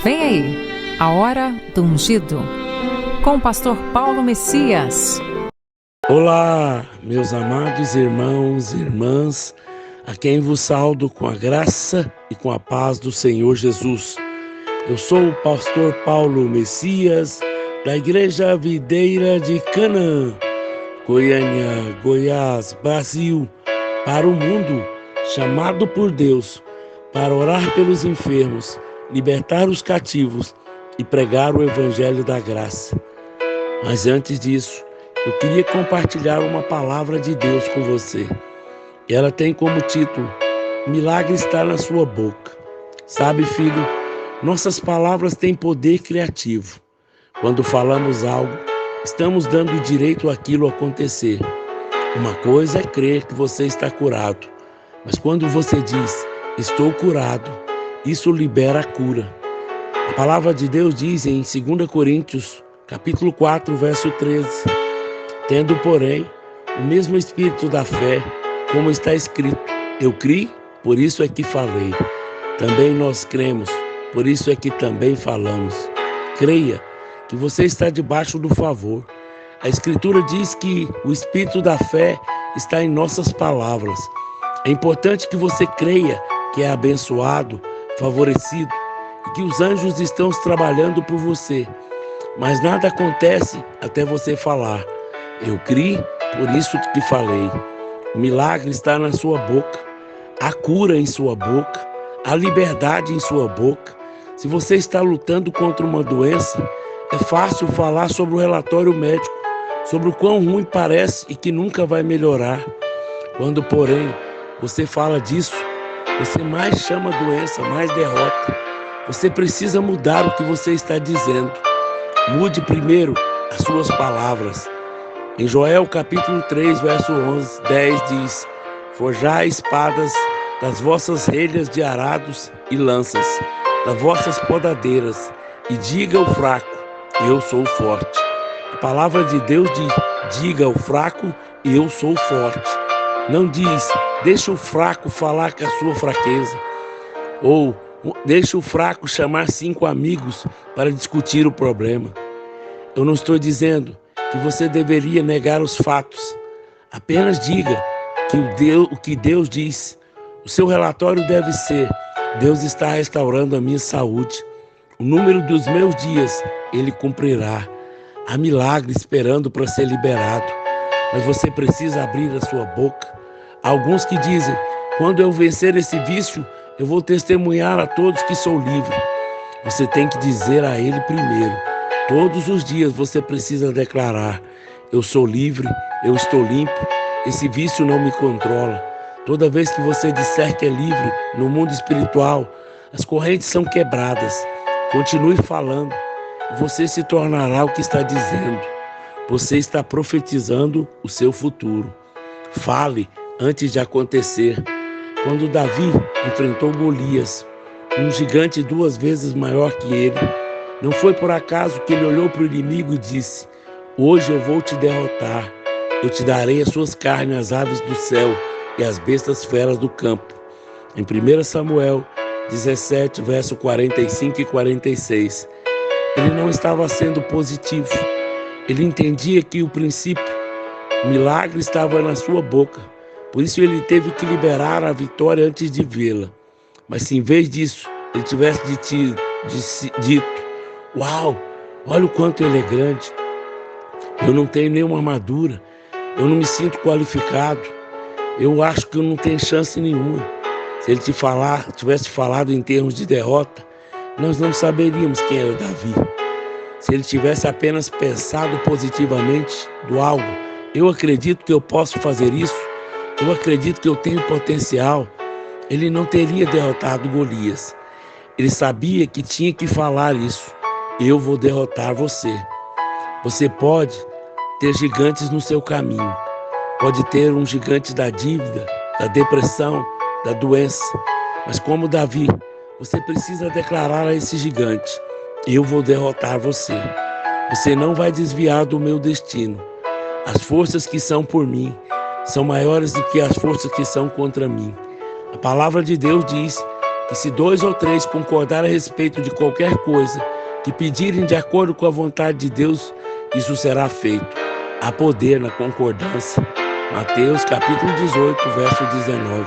Vem aí, a hora do ungido, com o pastor Paulo Messias. Olá, meus amados irmãos e irmãs, a quem vos saúdo com a graça e com a paz do Senhor Jesus. Eu sou o pastor Paulo Messias, da Igreja Videira de Canaã, Goiânia, Goiás, Brasil, para o mundo, chamado por Deus, para orar pelos enfermos, libertar os cativos e pregar o Evangelho da graça. Mas antes disso, eu queria compartilhar uma palavra de Deus com você. Ela tem como título: Milagre está na sua boca. Sabe, filho, nossas palavras têm poder criativo. Quando falamos algo, estamos dando direito àquilo acontecer. Uma coisa é crer que você está curado, mas quando você diz, estou curado, isso libera a cura. A palavra de Deus diz em 2 Coríntios, capítulo 4, verso 13, tendo, porém, o mesmo espírito da fé, como está escrito, eu criei, por isso é que falei. Também nós cremos, por isso é que também falamos. Creia que você está debaixo do favor. A Escritura diz que o espírito da fé está em nossas palavras. É importante que você creia que é abençoado, favorecido e que os anjos estão trabalhando por você. Mas nada acontece até você falar. Eu criei, por isso que falei. O milagre está na sua boca, a cura em sua boca, a liberdade em sua boca. Se você está lutando contra uma doença, é fácil falar sobre o relatório médico, sobre o quão ruim parece e que nunca vai melhorar. Quando, porém, você fala disso, você mais chama a doença, mais derrota. Você precisa mudar o que você está dizendo. Mude primeiro as suas palavras. Em Joel capítulo 3, verso 10 diz: Forjai espadas das vossas relhas de arados e lanças, das vossas podadeiras, e diga ao fraco, eu sou forte. A palavra de Deus diz, diga ao fraco, eu sou forte. Não diz, deixa o fraco falar com a sua fraqueza. Ou deixa o fraco chamar 5 amigos para discutir o problema. Eu não estou dizendo que você deveria negar os fatos. Apenas diga o que Deus diz. O seu relatório deve ser: Deus está restaurando a minha saúde. O número dos meus dias Ele cumprirá. Há milagre esperando para ser liberado. Mas você precisa abrir a sua boca. Há alguns que dizem: quando eu vencer esse vício, eu vou testemunhar a todos que sou livre. Você tem que dizer a Ele primeiro. Todos os dias você precisa declarar: eu sou livre, eu estou limpo, esse vício não me controla. Toda vez que você disser que é livre no mundo espiritual, as correntes são quebradas. Continue falando, você se tornará o que está dizendo. Você está profetizando o seu futuro. Fale antes de acontecer. Quando Davi enfrentou Golias, um gigante 2 vezes maior que ele, não foi por acaso que ele olhou para o inimigo e disse: hoje eu vou te derrotar. Eu te darei as suas carnes, as aves do céu e as bestas feras do campo. Em 1 Samuel 17, verso 45 e 46. Ele não estava sendo positivo. Ele entendia que o princípio, o milagre estava na sua boca. Por isso ele teve que liberar a vitória antes de vê-la. Mas se em vez disso ele tivesse dito: uau, olha o quanto ele é grande. Eu não tenho nenhuma armadura. Eu não me sinto qualificado. Eu acho que eu não tenho chance nenhuma. Se ele tivesse falado em termos de derrota, nós não saberíamos quem era Davi. Se ele tivesse apenas pensado positivamente do algo: eu acredito que eu posso fazer isso, eu acredito que eu tenho potencial, ele não teria derrotado Golias. Ele sabia que tinha que falar isso: eu vou derrotar você. Você pode ter gigantes no seu caminho. Pode ter um gigante da dívida, da depressão, da doença. Mas como Davi, você precisa declarar a esse gigante: eu vou derrotar você. Você não vai desviar do meu destino. As forças que são por mim são maiores do que as forças que são contra mim. A palavra de Deus diz que se 2 ou 3 concordarem a respeito de qualquer coisa que pedirem de acordo com a vontade de Deus, isso será feito. Há poder na concordância. Mateus capítulo 18, verso 19.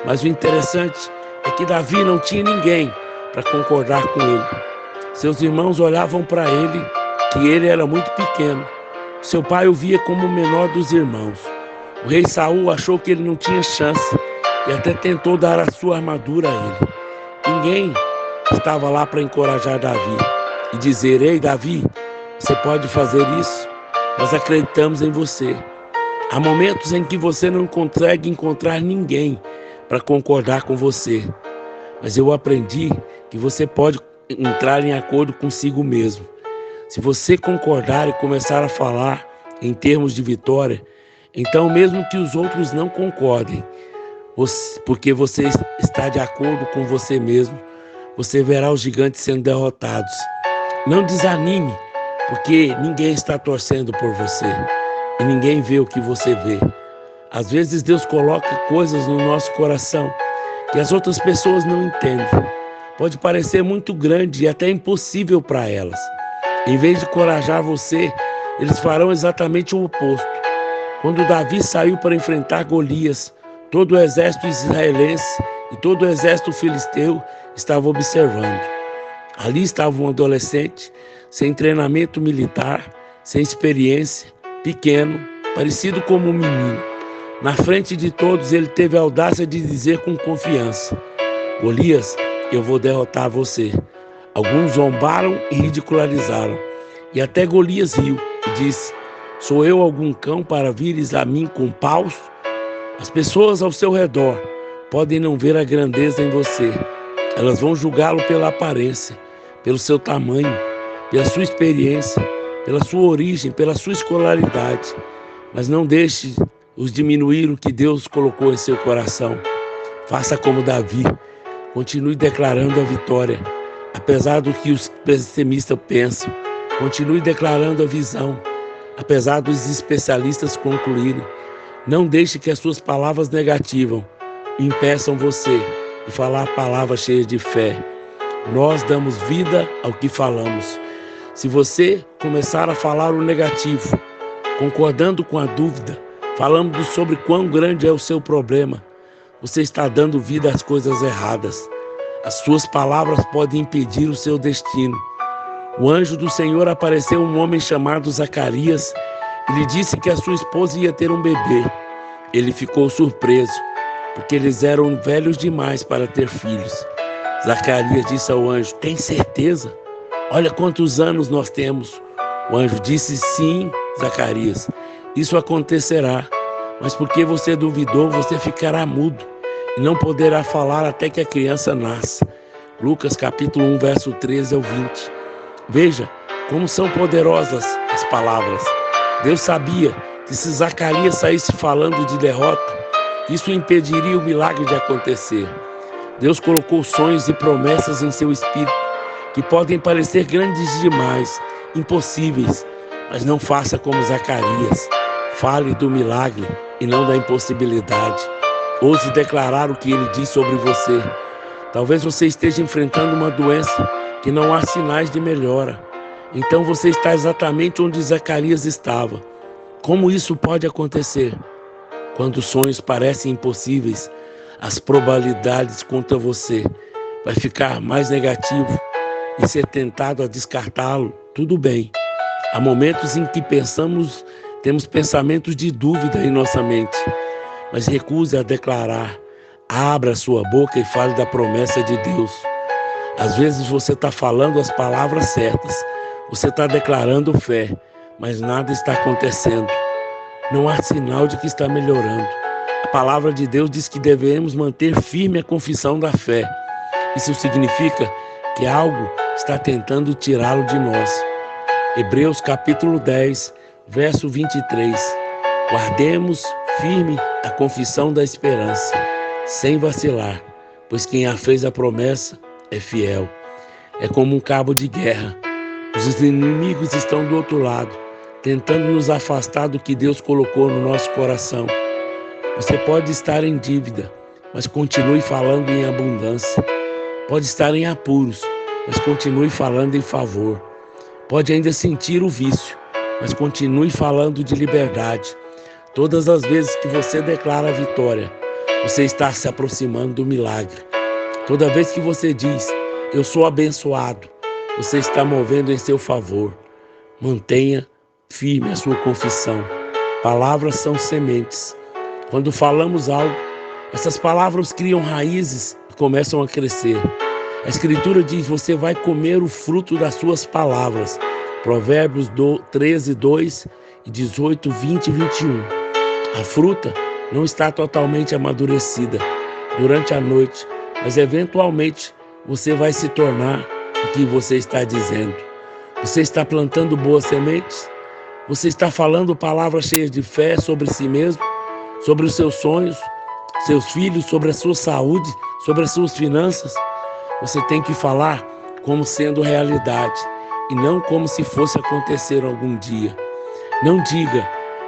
Mas o interessante é que Davi não tinha ninguém para concordar com ele. Seus irmãos olhavam para ele, que ele era muito pequeno. Seu pai o via como o menor dos irmãos. O rei Saul achou que ele não tinha chance e até tentou dar a sua armadura a ele. Ninguém estava lá para encorajar Davi e dizer: ei, Davi, você pode fazer isso? Nós acreditamos em você. Há momentos em que você não consegue encontrar ninguém para concordar com você. Mas eu aprendi que você pode entrar em acordo consigo mesmo. Se você concordar e começar a falar em termos de vitória, então mesmo que os outros não concordem, porque você está de acordo com você mesmo, você verá os gigantes sendo derrotados. Não desanime, porque ninguém está torcendo por você e ninguém vê o que você vê. Às vezes Deus coloca coisas no nosso coração que as outras pessoas não entendem. Pode parecer muito grande e até impossível para elas. Em vez de encorajar você, eles farão exatamente o oposto. Quando Davi saiu para enfrentar Golias, todo o exército israelense e todo o exército filisteu estava observando. Ali estava um adolescente, sem treinamento militar, sem experiência, pequeno, parecido como um menino. Na frente de todos, ele teve a audácia de dizer com confiança: Golias, eu vou derrotar você. Alguns zombaram e ridicularizaram. E até Golias riu e disse: sou eu algum cão para vires a mim com paus? As pessoas ao seu redor podem não ver a grandeza em você. Elas vão julgá-lo pela aparência, pelo seu tamanho, pela sua experiência, pela sua origem, pela sua escolaridade. Mas não deixe os diminuir o que Deus colocou em seu coração. Faça como Davi. Continue declarando a vitória, apesar do que os pessimistas pensam. Continue declarando a visão, apesar dos especialistas concluírem. Não deixe que as suas palavras negativas impeçam você de falar palavras cheias de fé. Nós damos vida ao que falamos. Se você começar a falar o negativo, concordando com a dúvida, falando sobre quão grande é o seu problema, você está dando vida às coisas erradas. As suas palavras podem impedir o seu destino. O anjo do Senhor apareceu a um homem chamado Zacarias e lhe disse que a sua esposa ia ter um bebê. Ele ficou surpreso, porque eles eram velhos demais para ter filhos. Zacarias disse ao anjo: tem certeza? Olha quantos anos nós temos. O anjo disse: sim, Zacarias, isso acontecerá, mas porque você duvidou, você ficará mudo e não poderá falar até que a criança nasça. Lucas capítulo 1, verso 13 ao 20. Veja como são poderosas as palavras. Deus sabia que se Zacarias saísse falando de derrota, isso impediria o milagre de acontecer. Deus colocou sonhos e promessas em seu espírito que podem parecer grandes demais, impossíveis, mas não faça como Zacarias. Fale do milagre e não da impossibilidade. Ouse declarar o que ele diz sobre você. Talvez você esteja enfrentando uma doença que não há sinais de melhora. Então você está exatamente onde Zacarias estava. Como isso pode acontecer? Quando os sonhos parecem impossíveis, as probabilidades contra você vai ficar mais negativo e ser tentado a descartá-lo. Tudo bem. Há momentos em que temos pensamentos de dúvida em nossa mente, mas recuse a declarar. Abra sua boca e fale da promessa de Deus. Às vezes você está falando as palavras certas, você está declarando fé, mas nada está acontecendo. Não há sinal de que está melhorando. A palavra de Deus diz que devemos manter firme a confissão da fé. Isso significa que algo está tentando tirá-lo de nós. Hebreus capítulo 10, verso 23. Guardemos firme a confissão da esperança, sem vacilar, pois quem a fez a promessa é fiel. É como um cabo de guerra. Os inimigos estão do outro lado, tentando nos afastar do que Deus colocou no nosso coração. Você pode estar em dívida, mas continue falando em abundância. Pode estar em apuros, mas continue falando em favor. Pode ainda sentir o vício, mas continue falando de liberdade. Todas as vezes que você declara a vitória, você está se aproximando do milagre. Toda vez que você diz, eu sou abençoado, você está movendo em seu favor. Mantenha firme a sua confissão. Palavras são sementes. Quando falamos algo, essas palavras criam raízes e começam a crescer. A Escritura diz, você vai comer o fruto das suas palavras. Provérbios 13, 2 e 18, 20 e 21. A fruta não está totalmente amadurecida durante a noite, mas eventualmente você vai se tornar o que você está dizendo. Você está plantando boas sementes? Você está falando palavras cheias de fé sobre si mesmo, sobre os seus sonhos, seus filhos, sobre a sua saúde, sobre as suas finanças? Você tem que falar como sendo realidade e não como se fosse acontecer algum dia. Não diga,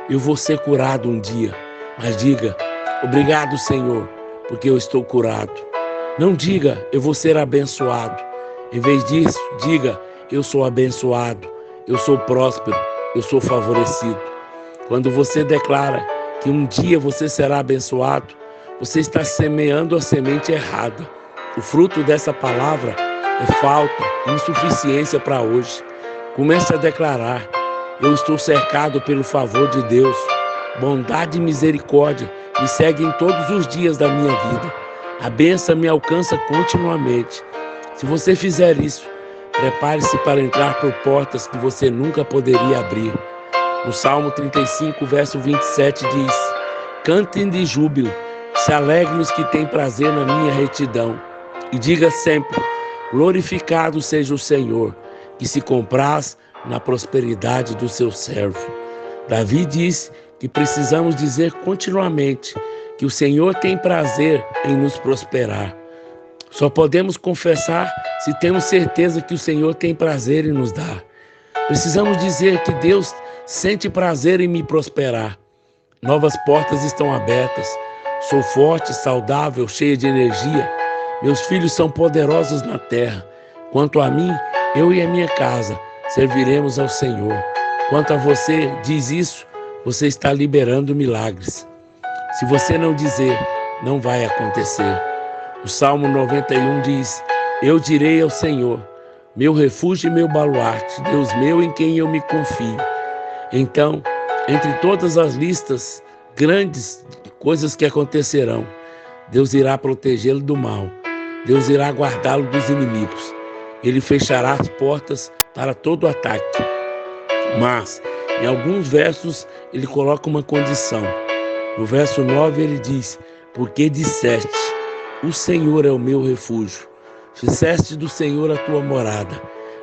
eu vou ser curado um dia, mas diga, obrigado, Senhor, porque eu estou curado. Não diga, eu vou ser abençoado. Em vez disso, diga, eu sou abençoado, eu sou próspero, eu sou favorecido. Quando você declara que um dia você será abençoado, você está semeando a semente errada. O fruto dessa palavra é falta, insuficiência para hoje. Comece a declarar, eu estou cercado pelo favor de Deus. Bondade e misericórdia me seguem todos os dias da minha vida. A bênção me alcança continuamente. Se você fizer isso, prepare-se para entrar por portas que você nunca poderia abrir. No Salmo 35, verso 27 diz, cantem de júbilo, se alegrem os que têm prazer na minha retidão. E diga sempre, glorificado seja o Senhor, que se compraz na prosperidade do seu servo. Davi diz que precisamos dizer continuamente que o Senhor tem prazer em nos prosperar. Só podemos confessar se temos certeza que o Senhor tem prazer em nos dar. Precisamos dizer que Deus sente prazer em me prosperar. Novas portas estão abertas. Sou forte, saudável, cheia de energia. Meus filhos são poderosos na terra. Quanto a mim, eu e a minha casa serviremos ao Senhor. Quanto a você, diz isso, você está liberando milagres. Se você não dizer, não vai acontecer. O Salmo 91 diz, eu direi ao Senhor, meu refúgio e meu baluarte, Deus meu em quem eu me confio. Então, entre todas as listas grandes coisas que acontecerão, Deus irá protegê-lo do mal. Deus irá guardá-lo dos inimigos. Ele fechará as portas para todo ataque. Mas, em alguns versos, ele coloca uma condição. No verso 9 ele diz, porque disseste, o Senhor é o meu refúgio. Fizeste do Senhor a tua morada.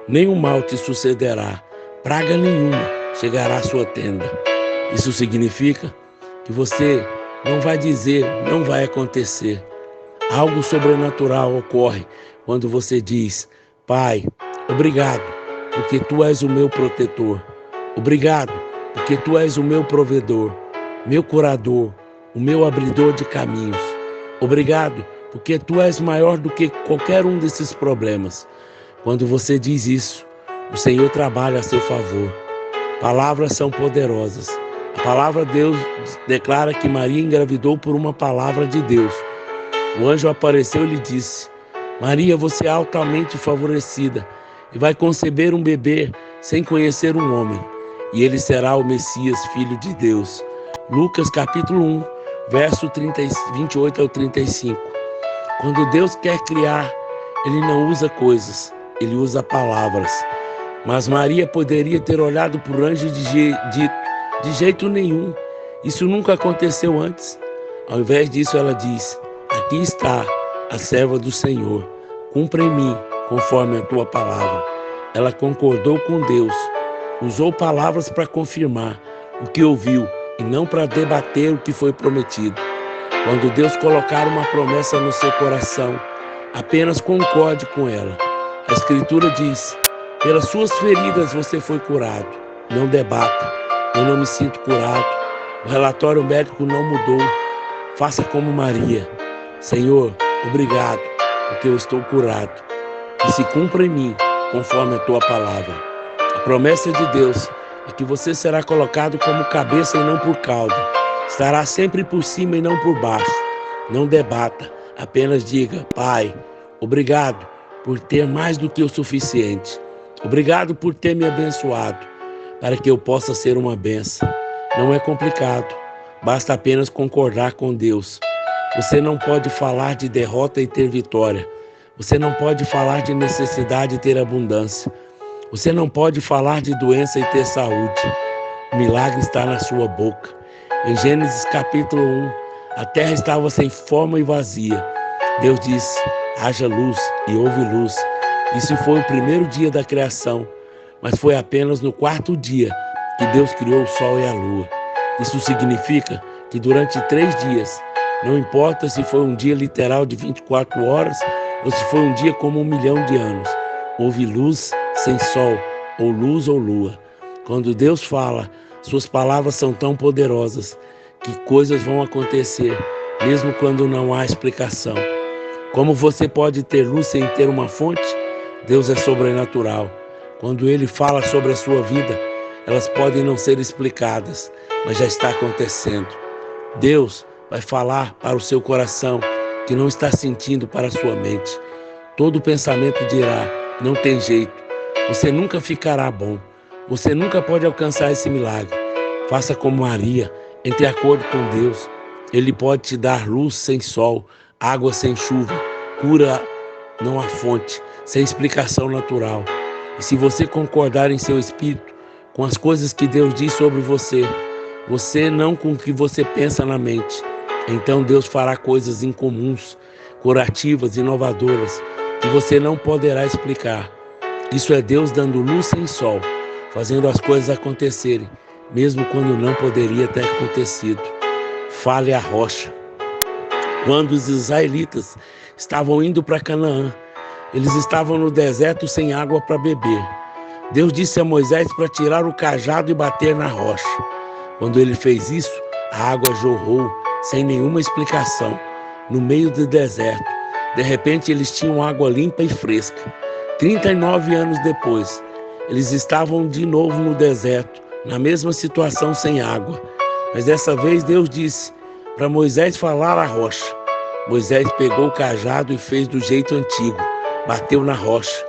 Nenhum mal te sucederá, praga nenhuma chegará à sua tenda. Isso significa que você não vai dizer, não vai acontecer. Algo sobrenatural ocorre quando você diz, Pai, obrigado, porque Tu és o meu protetor. Obrigado, porque Tu és o meu provedor, meu curador, o meu abridor de caminhos. Obrigado, porque Tu és maior do que qualquer um desses problemas. Quando você diz isso, o Senhor trabalha a seu favor. Palavras são poderosas. A palavra de Deus declara que Maria engravidou por uma palavra de Deus. O anjo apareceu e lhe disse, Maria, você é altamente favorecida e vai conceber um bebê sem conhecer um homem, e ele será o Messias, filho de Deus. Lucas capítulo 1, verso 28 ao 35. Quando Deus quer criar, Ele não usa coisas, Ele usa palavras. Mas Maria poderia ter olhado para o anjo de jeito nenhum. Isso nunca aconteceu antes. Ao invés disso, ela diz, aqui está a serva do Senhor, cumpra em mim conforme a tua palavra. Ela concordou com Deus, usou palavras para confirmar o que ouviu e não para debater o que foi prometido. Quando Deus colocar uma promessa no seu coração, apenas concorde com ela. A Escritura diz, pelas suas feridas você foi curado. Não debata, eu não me sinto curado, o relatório médico não mudou. Faça como Maria. Senhor, obrigado, porque eu estou curado. Que se cumpra em mim, conforme a tua palavra. A promessa de Deus é que você será colocado como cabeça e não por cauda. Estará sempre por cima e não por baixo. Não debata, apenas diga: Pai, obrigado por ter mais do que o suficiente. Obrigado por ter me abençoado, para que eu possa ser uma bênção. Não é complicado, basta apenas concordar com Deus. Você não pode falar de derrota e ter vitória. Você não pode falar de necessidade e ter abundância. Você não pode falar de doença e ter saúde. O milagre está na sua boca. Em Gênesis capítulo 1, a terra estava sem forma e vazia. Deus disse: haja luz, e houve luz. Isso foi o primeiro dia da criação, mas foi apenas no quarto dia que Deus criou o sol e a lua. Isso significa que durante 3 dias, não importa se foi um dia literal de 24 horas ou se foi um dia como 1 milhão de anos, houve luz sem sol, ou luz ou lua. Quando Deus fala, suas palavras são tão poderosas que coisas vão acontecer, mesmo quando não há explicação. Como você pode ter luz sem ter uma fonte? Deus é sobrenatural. Quando Ele fala sobre a sua vida, elas podem não ser explicadas, mas já está acontecendo. Deus vai falar para o seu coração que não está sentindo para a sua mente. Todo pensamento dirá: não tem jeito, você nunca ficará bom, você nunca pode alcançar esse milagre. Faça como Maria, entre em acordo com Deus. Ele pode te dar luz sem sol, água sem chuva, cura não há fonte, sem explicação natural. E se você concordar em seu espírito com as coisas que Deus diz sobre você não com o que você pensa na mente, então Deus fará coisas incomuns, curativas, inovadoras, que você não poderá explicar. Isso é Deus dando luz sem sol, fazendo as coisas acontecerem, mesmo quando não poderia ter acontecido. Fale à rocha. Quando os israelitas estavam indo para Canaã, eles estavam no deserto sem água para beber. Deus disse a Moisés para tirar o cajado e bater na rocha. Quando ele fez isso, a água jorrou sem nenhuma explicação, no meio do deserto. De repente, eles tinham água limpa e fresca. 39 anos depois, eles estavam de novo no deserto, na mesma situação sem água. Mas dessa vez Deus disse para Moisés falar à rocha. Moisés pegou o cajado e fez do jeito antigo, bateu na rocha.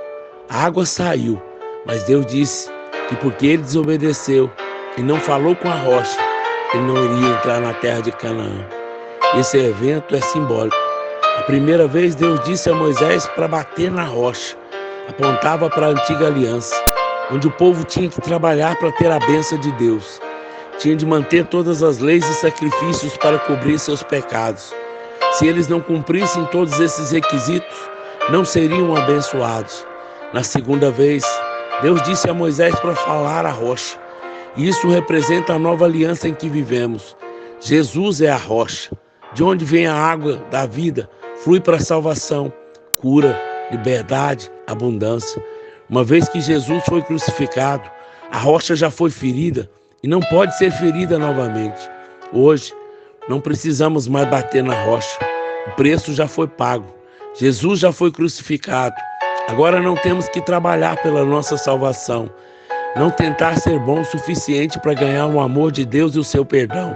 A água saiu, mas Deus disse que porque ele desobedeceu e não falou com a rocha, ele não iria entrar na terra de Canaã. Esse evento é simbólico. A primeira vez Deus disse a Moisés para bater na rocha. Apontava para a antiga aliança, onde o povo tinha que trabalhar para ter a bênção de Deus. Tinha de manter todas as leis e sacrifícios para cobrir seus pecados. Se eles não cumprissem todos esses requisitos, não seriam abençoados. Na segunda vez, Deus disse a Moisés para falar à rocha. Isso representa a nova aliança em que vivemos. Jesus é a rocha. De onde vem a água da vida, flui para a salvação, cura, liberdade, abundância. Uma vez que Jesus foi crucificado, a rocha já foi ferida e não pode ser ferida novamente. Hoje, não precisamos mais bater na rocha. O preço já foi pago. Jesus já foi crucificado. Agora não temos que trabalhar pela nossa salvação. Não tentar ser bom o suficiente para ganhar o amor de Deus e o seu perdão.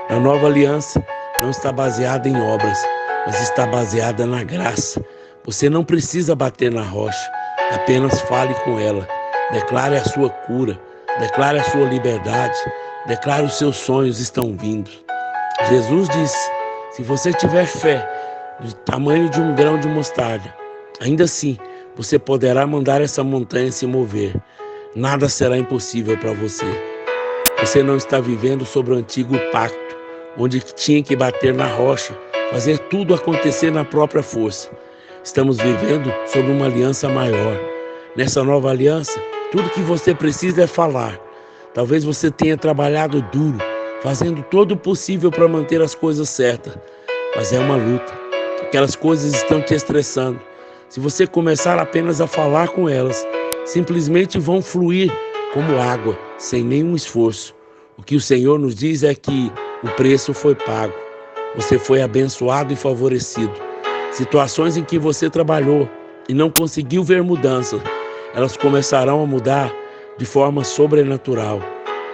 A nova aliança não está baseada em obras, mas está baseada na graça. Você não precisa bater na rocha, apenas fale com ela. Declare a sua cura, declare a sua liberdade, declare os seus sonhos estão vindo. Jesus disse: se você tiver fé do tamanho de um grão de mostarda, ainda assim você poderá mandar essa montanha se mover. Nada será impossível para você. Você não está vivendo sobre o antigo pacto, onde tinha que bater na rocha, fazer tudo acontecer na própria força. Estamos vivendo sob uma aliança maior. Nessa nova aliança, tudo que você precisa é falar. Talvez você tenha trabalhado duro, fazendo todo o possível para manter as coisas certas, mas é uma luta. Aquelas coisas estão te estressando. Se você começar apenas a falar com elas, simplesmente vão fluir como água, sem nenhum esforço. O que o Senhor nos diz é que o preço foi pago. Você foi abençoado e favorecido. Situações em que você trabalhou e não conseguiu ver mudança, elas começarão a mudar de forma sobrenatural.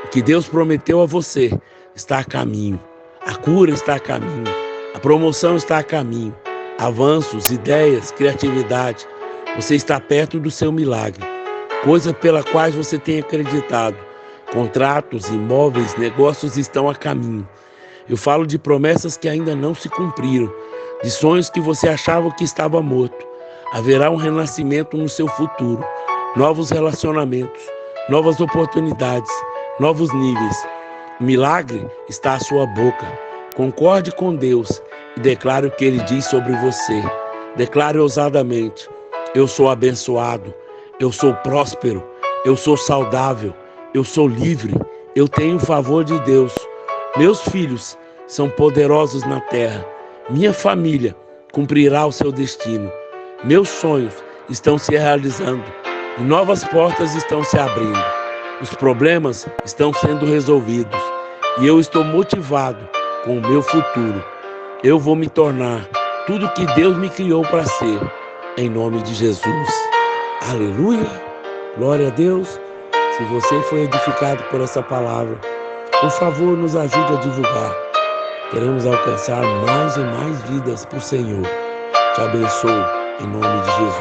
O que Deus prometeu a você está a caminho. A cura está a caminho. A promoção está a caminho. Avanços, ideias, criatividade. Você está perto do seu milagre. Coisa pela qual você tem acreditado. Contratos, imóveis, negócios estão a caminho. Eu falo de promessas que ainda não se cumpriram, de sonhos que você achava que estava morto. Haverá um renascimento no seu futuro, novos relacionamentos, novas oportunidades, novos níveis. O milagre está à sua boca. Concorde com Deus e declare o que Ele diz sobre você. Declare ousadamente: eu sou abençoado, eu sou próspero, eu sou saudável, eu sou livre, eu tenho o favor de Deus. Meus filhos são poderosos na terra. Minha família cumprirá o seu destino. Meus sonhos estão se realizando e novas portas estão se abrindo. Os problemas estão sendo resolvidos e eu estou motivado com o meu futuro. Eu vou me tornar tudo que Deus me criou para ser, em nome de Jesus. Aleluia! Glória a Deus! Se você foi edificado por essa palavra, por favor, nos ajude a divulgar. Queremos alcançar mais e mais vidas para o Senhor. Te abençoo, em nome de Jesus.